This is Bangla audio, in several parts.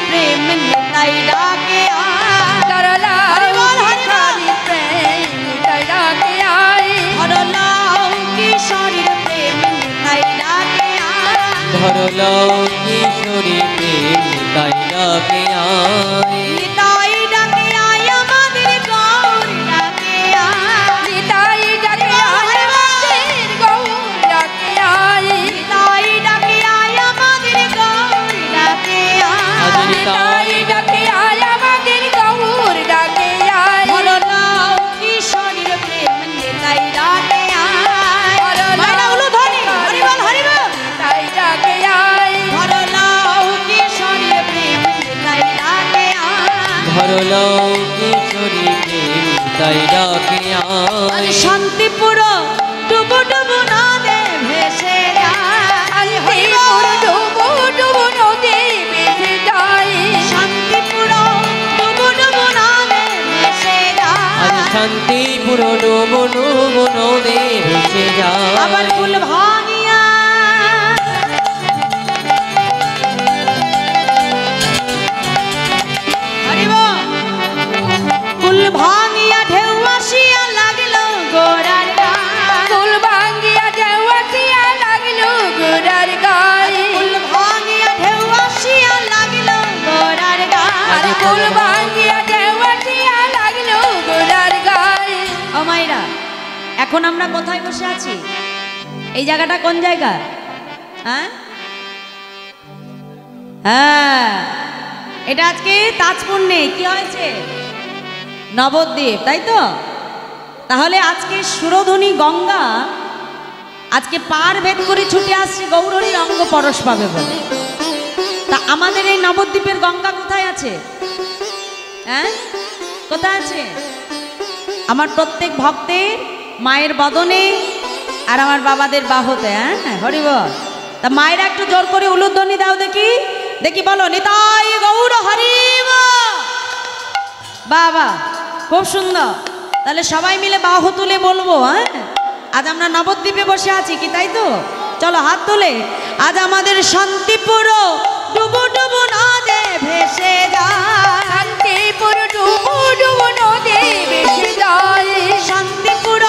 প্রেম নিতাই ডাকে ধরলাম কিশোরীর প্রেম নিতাই ডাকে আয় ধরলাম কিশোরীর প্রেম নিতাই ডাকে ধরলাম কিশোরীর প্রেম নিতাই ডাকে আয় নিতাই ডাকে আয় আমাদের গৌর ডাকে নিতাই ডাকে আয় আমাদের গৌর ডাকে আয় নিতাই ডাকে আয় আমাদের গৌর ডাকে নিতাই ডাকে আয় আমাদের গৌর ডাকে আয় ধরলাম কিশোরীর প্রেম নিতাই ডাকে মায়না উলুধ্বনি হরি বল নিতাই ডাকে আয় ধরলাম কিশোরীর প্রেম নিতাই ডাকে ধরলাম কিশোরীর প্রেম নিতাই ডাকে আয় শান্তিপুর ডুবু ডুবু নদে ভেসে যায় শান্তিপুর ডুবু ডুবু নদী ভেসে যায় শান্তিপুর ডুবু ডুবু নদে ভেসে আজ যায় শান্তিপুর ডুবো ডুবো নদে ভেসে আবার যায় ফুল ভাঙিয়া হরিব ফুল ভাঙিয়া ঢেউ আসিয়া লাগলো গোড়ার ফুল ভাঙ্গিয়া ঢেউ আসিয়া লাগলো গোড়ার গায়ে ফুল ভাঙিয়া ঢেউ আসিয়া লাগলো গোড়ার আর ফুল ভাঙ্গিয়া ঢেউ আসিয়া লাগলো গোড়ার গায়ে ও মাইরা এখন আমরা কোথায় বসে আছি এই জায়গাটা কোন জায়গা হ্যাঁ হ্যাঁ এটা আজকে তাজপুণ্যে কি হয়েছে নবদ্বীপ তাই তো তাহলে আজকে সুরধনী গঙ্গা আজকে পার ভেদ করে ছুটে আসছে গৌরহরির অঙ্গ পরশ পাবে বলে তা আমাদের এই নবদ্বীপের গঙ্গা কোথায় আছে হ্যাঁ কোথায় আছে আমার প্রত্যেক ভক্তের মায়ের বদনে আর আমার বাবাদের বাহুতে হ্যাঁ হরি বল তা মায়েরা একটু জোর করে উলুধ্বনি দাও দেখি দেখি বলো নিতাই গৌর হরি বাবা খুব সুন্দর তাহলে সবাই মিলে বাহু তুলে বলবো হ্যাঁ আজ আমরা নবদ্বীপে বসে আছি কি তাই তো চলো হাত তুলে আজ আমাদের শান্তিপুর ডুবু ডুবু নদে ভেসে যায় শান্তিপুর ডুবু ডুবু নদী ভেসে যায় শান্তিপুর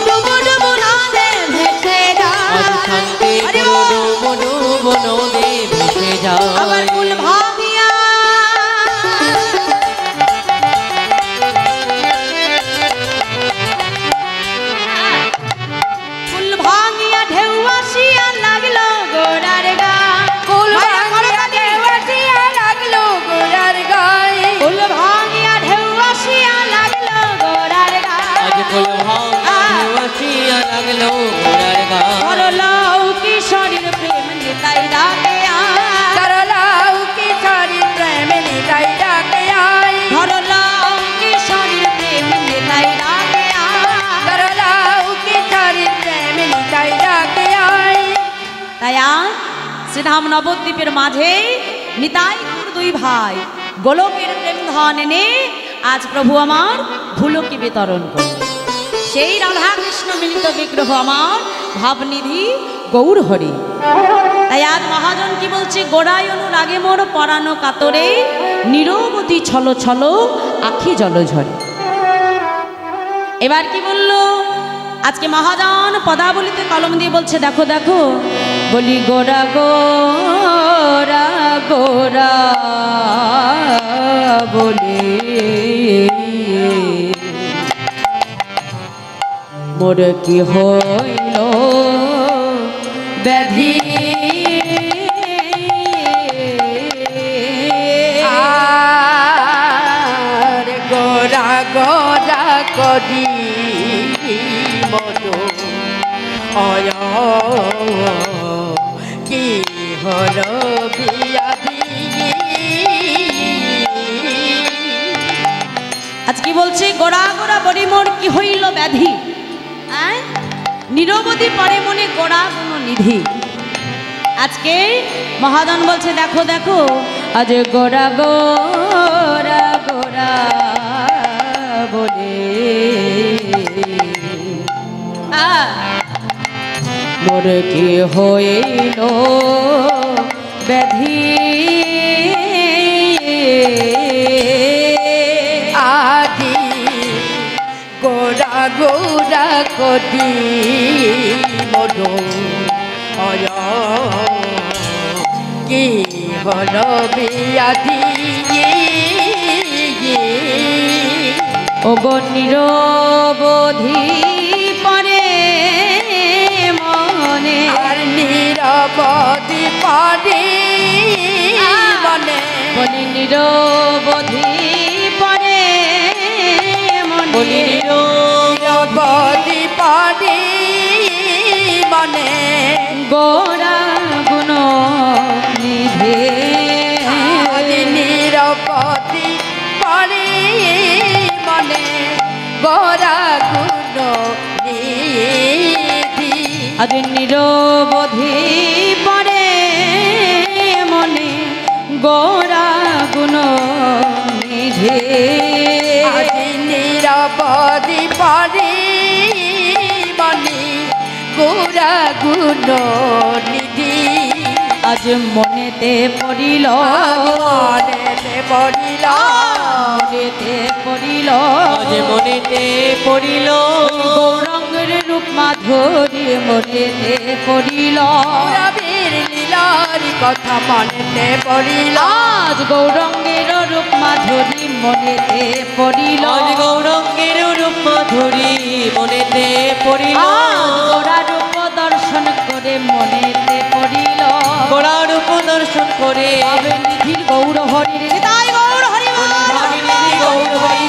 ডুবু ডুবু নদে ভেসে আজ যায় শান্তিপুর ডুবো ডুবো নদে ভেসে আবার যায় ফুল ভাঙিয়া ফুল ভাঙিয়া ঢেউ আসিয়া লাগলো গোড়ার গা ফুল ভাঙ্গিয়া ঢেউ আসিয়া লাগলো গোড়ার গায়ে ফুল ভাঙিয়া ঢেউ আসিয়া লাগলো গোড়ার গা আজ ফুল ভাঙা আসিয়া লাগলো ঘোড়ার গায় ধরলাও কিশোরীর প্রেম নিতাই ডাকে ধরলাম কিশোরীর প্রেম নিতাই ডাকে আয় ধরলাও কিশোরীর প্রেম নিতাই ডাকে ধরলাম কিশোরীর প্রেম নিতাই ডাকে আয় তাই আজ শ্রীধাম নবদ্বীপের মাঝে নিতাই গৌর দুই ভাই গোলকের প্রেম ধন এনে আজ প্রভু আমার ভুলকি বিতরণ করল সেই রাধা কৃষ্ণ মিলিত বিগ্রহ আমার ভাবনিধি গৌর হরি তাই আজ মহাজন কি বলছে গোড়ায় অনুরাগে মোর পরানো কাতরে নিরবধি ছলো ছলো আখি জল ঝরে এবার কি বললো আজকে মহাজন পদাবলিতে কলম দিয়ে বলছে দেখো দেখো বলি গোরা গোরা গোরা বলে মোর কি হইল ব্যাধি আর গোরা গোরা করি মন অয় কি হল বিয়াদি আজ কি বলছে গোড়া গোড়া বড়ি মোর কি হইল ব্যাধি নিরবধি পরে মনে গোড়া গুণ নিধি আজকে মহাজন বলছে দেখো দেখো আজ গোড়া গোড়া গোড়া বলে মোর কি হইল ব্যাধি আজি গোড়া গোড়া করি মরো অয় কি হলো বিয়াদি ওগো নিরবধি পরে মনে আর নিরবধি পরে মনে বলি নিরবধি পরে মনে বলি নিরবধি পরে মনে গোরা গুণ নিধে আদি নিরবধি পরে মনে গোরা গুণ নিধি আজ নিরবধি পরে মনে গোরা গুণ নিধে আদি নিরবধি পরে মনে গোরা গুণ নিধি আজ মনেতে পড়িল মনেতে পড়িল মনেতে পড়িল আজ মনেতে পড়িল গৌরাঙ্গের রূপ মাধুরী মনেতে পড়িল রবির লীলার কথা মনেতে পড়িল আজ গৌরাঙ্গের রূপ মাধুরী মনেতে পড়িল আজ গৌরঙ্গের রূপ মাধুরী মনেতে পড়িল গোরা রূপ দর্শন করে মনেতে পড়িল গোড়া রূপ দর্শন করে ভাবে নিধির গৌর হরি তাই গৌর হরি ভাবিনিধি গৌর হরি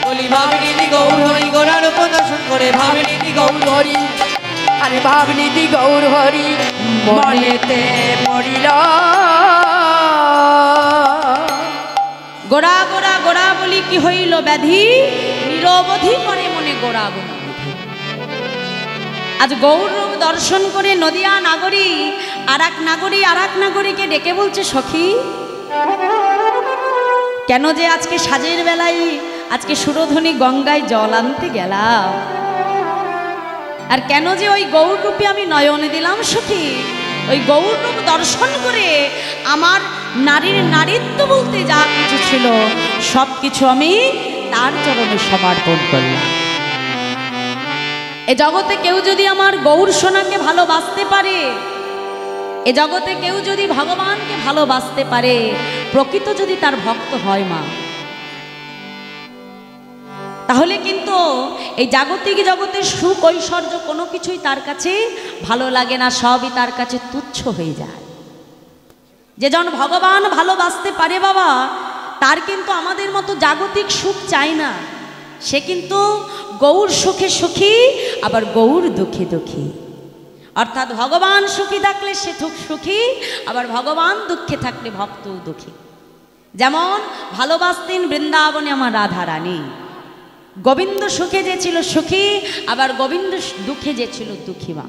বলি ভাবিনিধি গৌর হরি গোড়া রূপ দর্শন করে ভাবিনিধি গৌর হরি আরে ভাবনিধি গৌর হরি মনেতে পড়িল গোড়া গোড়া গোড়া বলি কি হইল ব্যাধি নিরবধি করে মনে গোড়া গুণ আজ গৌর রূপ দর্শন করে নদিয়া নাগরী আর এক নাগরীকে ডেকে বলছে সখী কেন যে আজকে সাজের বেলায় আজকে সুরধ্বনি গঙ্গায় জল আনতে গেলাম আর কেন যে ওই গৌর রূপে আমি নয়নে দিলাম সখী ওই গৌর রূপ দর্শন করে আমার নারীর নারীত্ব বলতে যা কিছু ছিল সব কিছু আমি তার চরণে সমর্পণ করলাম এ জগতে কেউ যদি আমার গৌর সোনাকে ভালোবাসতে পারে এ জগতে কেউ যদি ভগবানকে ভালোবাসতে পারে প্রকৃত যদি তার ভক্ত হয় মা তাহলে কিন্তু এই জাগতিক জগতের সুখ ঐশ্বর্য কোনো কিছুই তার কাছে ভালো লাগে না সবই তার কাছে তুচ্ছ হয়ে যায় যেজন ভগবান ভালোবাসতে পারে বাবা তার কিন্তু আমাদের মতো জাগতিক সুখ চাই না সে কিন্তু গৌর সুখে সুখী আবার গৌর দুঃখে দুঃখী অর্থাৎ ভগবান সুখী থাকলে সে সুখী আবার ভগবান দুঃখে থাকলে ভক্ত দুঃখী যেমন ভালোবাসতেন বৃন্দাবনে আমার রাধা রানী গোবিন্দ সুখে যে ছিল সুখী আবার গোবিন্দ দুঃখে যে ছিল দুঃখী মা